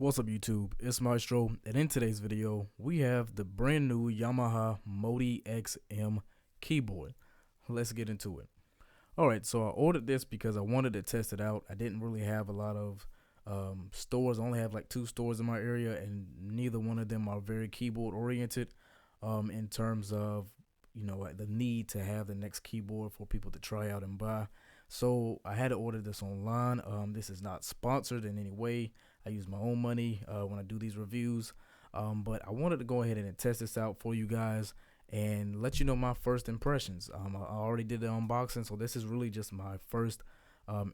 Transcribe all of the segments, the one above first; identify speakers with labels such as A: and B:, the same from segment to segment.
A: What's up YouTube, it's Maestro, and in today's video, we have the brand new Yamaha MODX-M keyboard. Let's get into it. Alright, so I ordered this because I wanted to test it out. I didn't really have a lot of stores. I only have like 2 stores in my area, and neither one of them are very keyboard oriented in terms of, like the need to have the next keyboard for people to try out and buy. So I had to order this online. This is not sponsored in any way. I use my own money when I do these reviews, but I wanted to go ahead and test this out for you guys and let you know my first impressions. I already did the unboxing, so this is really just my first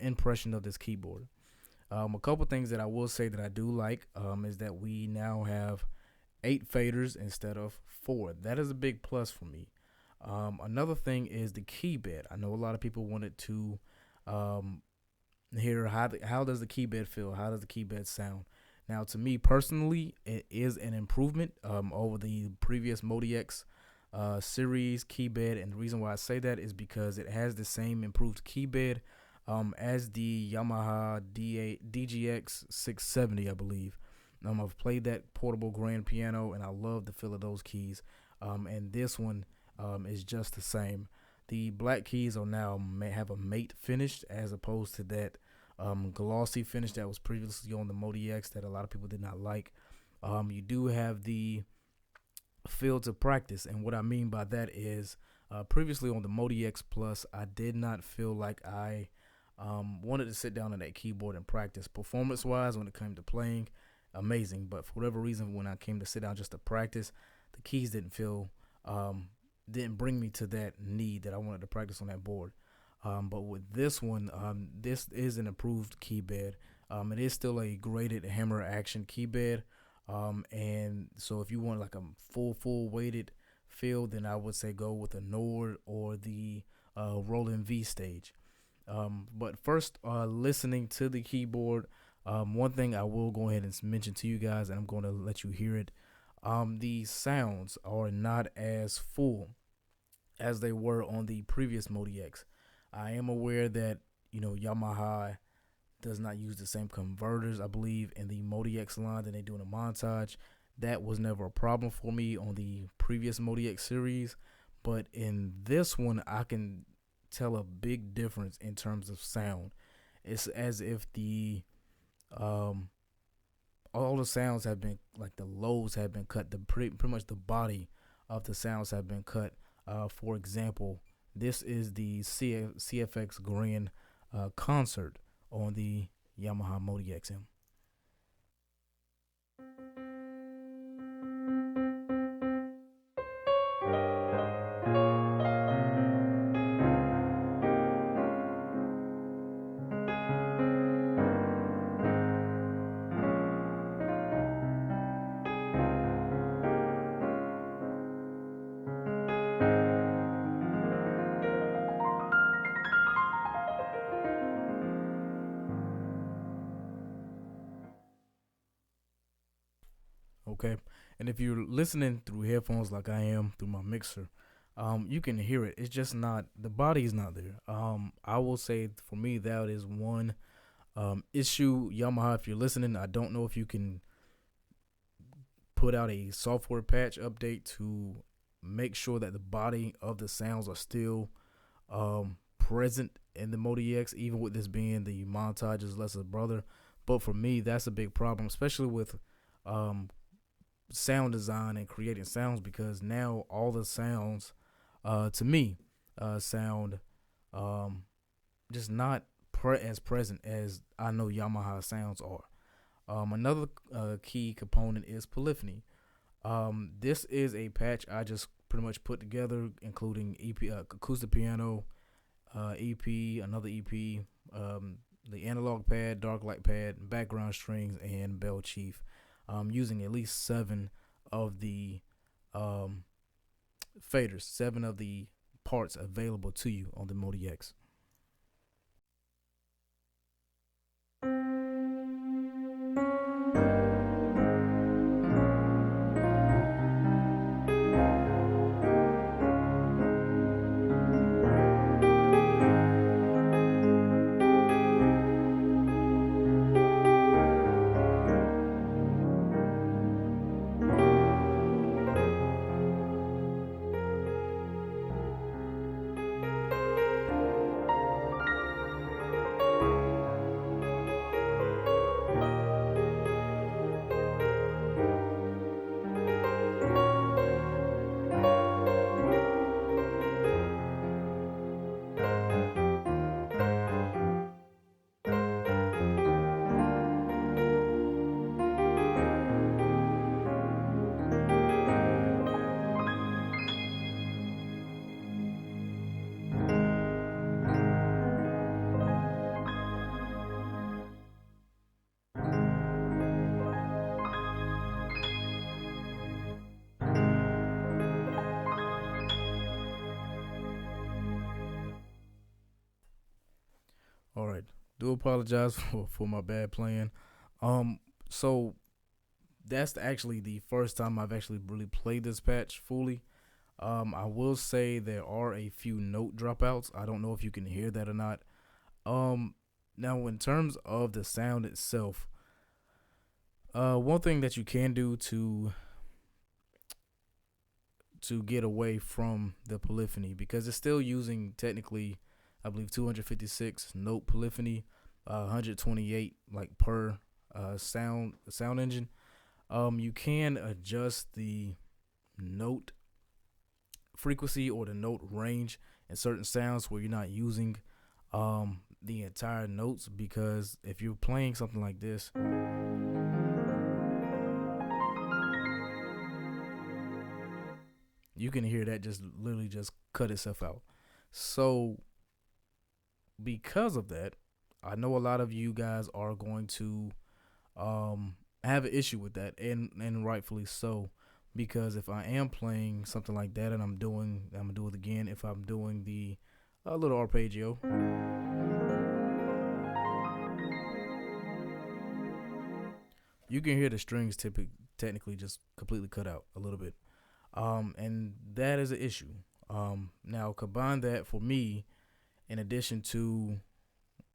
A: impression of this keyboard. A couple things that I will say that I do like is that we now have 8 faders instead of 4. That is a big plus for me. Another thing is the keybed. I know a lot of people wanted to hear how does the keybed feel, how does the keybed sound. Now, to me personally, it is an improvement over the previous MODX series keybed, and the reason why I say that is because it has the same improved keybed as the Yamaha DGX 670, I believe. I've played that portable grand piano, and I love the feel of those keys, and this one is just the same. The black keys are now have a matte finish as opposed to that glossy finish that was previously on the MODX that a lot of people did not like. You do have the feel to practice, and what I mean by that is previously on the MODX Plus, I did not feel like I wanted to sit down on that keyboard and practice. Performance wise, when it came to playing, amazing, but for whatever reason, when I came to sit down just to practice, the keys didn't feel didn't bring me to that need that I wanted to practice on that board. But with this one, this is an improved keybed. It is still a graded hammer action keybed, and so if you want like a full weighted feel, then I would say go with the Nord or the Roland V stage. But first, listening to the keyboard, one thing I will go ahead and mention to you guys, and I'm going to let you hear it. The sounds are not as full as they were on the previous MODX. I am aware that Yamaha does not use the same converters, I believe, in the MODX line that they do in a montage. That was never a problem for me on the previous MODX series, but in this one I can tell a big difference in terms of sound. It's as if the all the sounds have been, like the lows have been cut, the pretty much the body of the sounds have been cut. For example, this is the CFX Grand Concert on the Yamaha MODX M. Okay, and if you're listening through headphones like I am through my mixer, you can hear it. It's just not, the body is not there. I will say for me that is one issue. Yamaha, if you're listening, I don't know if you can put out a software patch update to make sure that the body of the sounds are still present in the MODX, even with this being the montage's lesser brother. But for me, that's a big problem, especially with sound design and creating sounds, because now all the sounds to me sound just not as present as I know Yamaha sounds are. Another key component is Polyphony. This is a patch I just pretty much put together, including EP, acoustic piano, EP, another EP, the analog pad, dark light pad, background strings, and bell chief. Using at least 7 of the faders, 7 of the parts available to you on the MODX. Do apologize for my bad playing. So that's actually the first time I've actually really played this patch fully. I will say there are a few note dropouts. I don't know if you can hear that or not. Um, Now in terms of the sound itself, one thing that you can do to get away from the polyphony, because it's still using technically, I believe 256 note polyphony, 128 like per sound engine. You can adjust the note frequency or the note range in certain sounds where you're not using the entire notes, because if you're playing something like this, you can hear that just literally just cut itself out. So because of that, I know a lot of you guys are going to have an issue with that, and rightfully so, because if I am playing something like that and I'm gonna do it again. If I'm doing the little arpeggio, you can hear the strings technically just completely cut out a little bit, and that is an issue. Now combine that for me, in addition to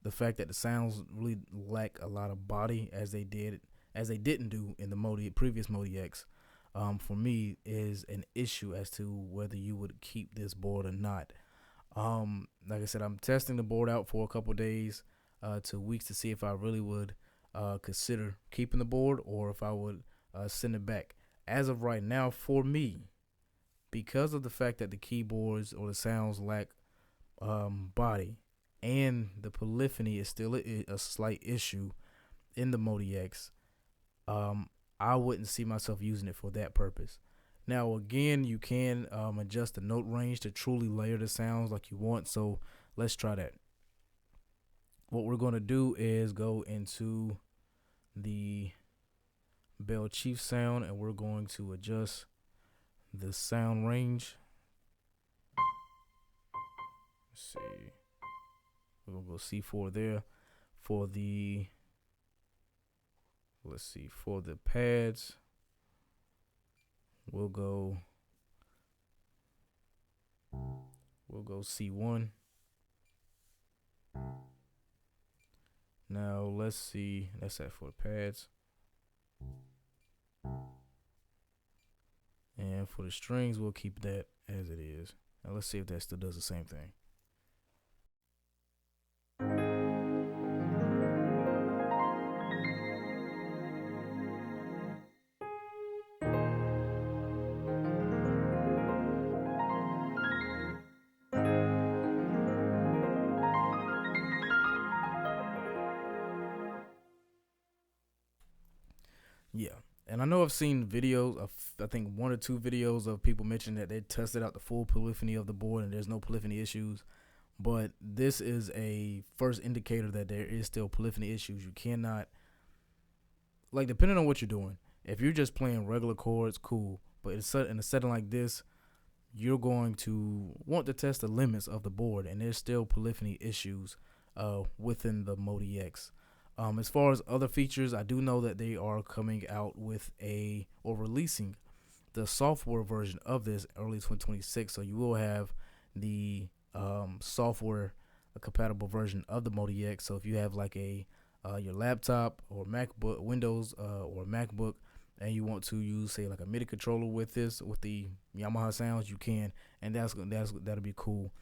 A: the fact that the sounds really lack a lot of body, as they didn't do in the previous MODX, for me is an issue as to whether you would keep this board or not. Like I said, I'm testing the board out for a couple days to weeks to see if I really would consider keeping the board or if I would send it back. As of right now, for me, because of the fact that the keyboards or the sounds lack body, and the polyphony is still a slight issue in the MODX, I wouldn't see myself using it for that purpose. Now, again, you can adjust the note range to truly layer the sounds like you want. So let's try that. What we're going to do is go into the Bell Chief sound, and we're going to adjust the sound range. Let's see. We're going to go C4 there. For the, let's see, for the pads, we'll go C1. Now let's see, that's that for the pads. And for the strings, we'll keep that as it is. Now let's see if that still does the same thing. Yeah, and I know I've seen videos of, I think 1 or 2 videos of people mentioning that they tested out the full polyphony of the board and there's no polyphony issues. But this is a first indicator that there is still polyphony issues. You cannot, like, depending on what you're doing, if you're just playing regular chords, cool. But in a setting like this, you're going to want to test the limits of the board, and there's still polyphony issues within the MODX. As far as other features, I do know that they are coming out with releasing the software version of this early 2026. So you will have the software compatible version of the MODX. So if you have like your laptop or MacBook, Windows or MacBook, and you want to use, say, like a MIDI controller with the Yamaha sounds, you can, and that'll be cool.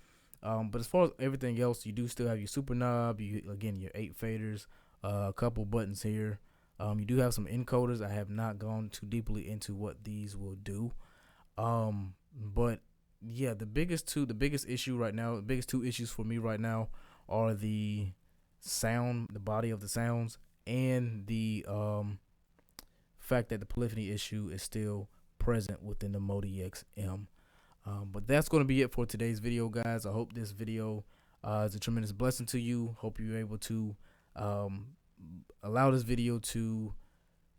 A: But as far as everything else, you do still have your super knob, again your 8 faders, a couple buttons here. You do have some encoders. I have not gone too deeply into what these will do. But yeah, the biggest issue right now, the biggest 2 issues for me right now are the sound, the body of the sounds, and the fact that the polyphony issue is still present within the MODX M. But that's going to be it for today's video, guys. I hope this video is a tremendous blessing to you. Hope you're able to allow this video to,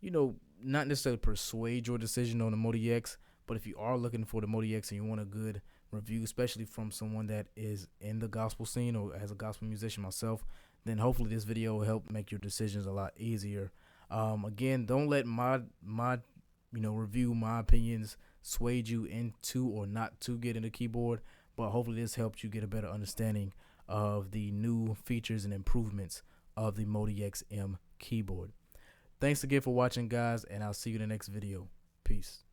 A: not necessarily persuade your decision on the MODX, but if you are looking for the MODX and you want a good review, especially from someone that is in the gospel scene or as a gospel musician myself, then hopefully this video will help make your decisions a lot easier. Again, don't let my review, my opinions swayed you into or not to get into keyboard, but hopefully this helped you get a better understanding of the new features and improvements of the MODX M keyboard. Thanks again for watching, guys, and I'll see you in the next video. Peace.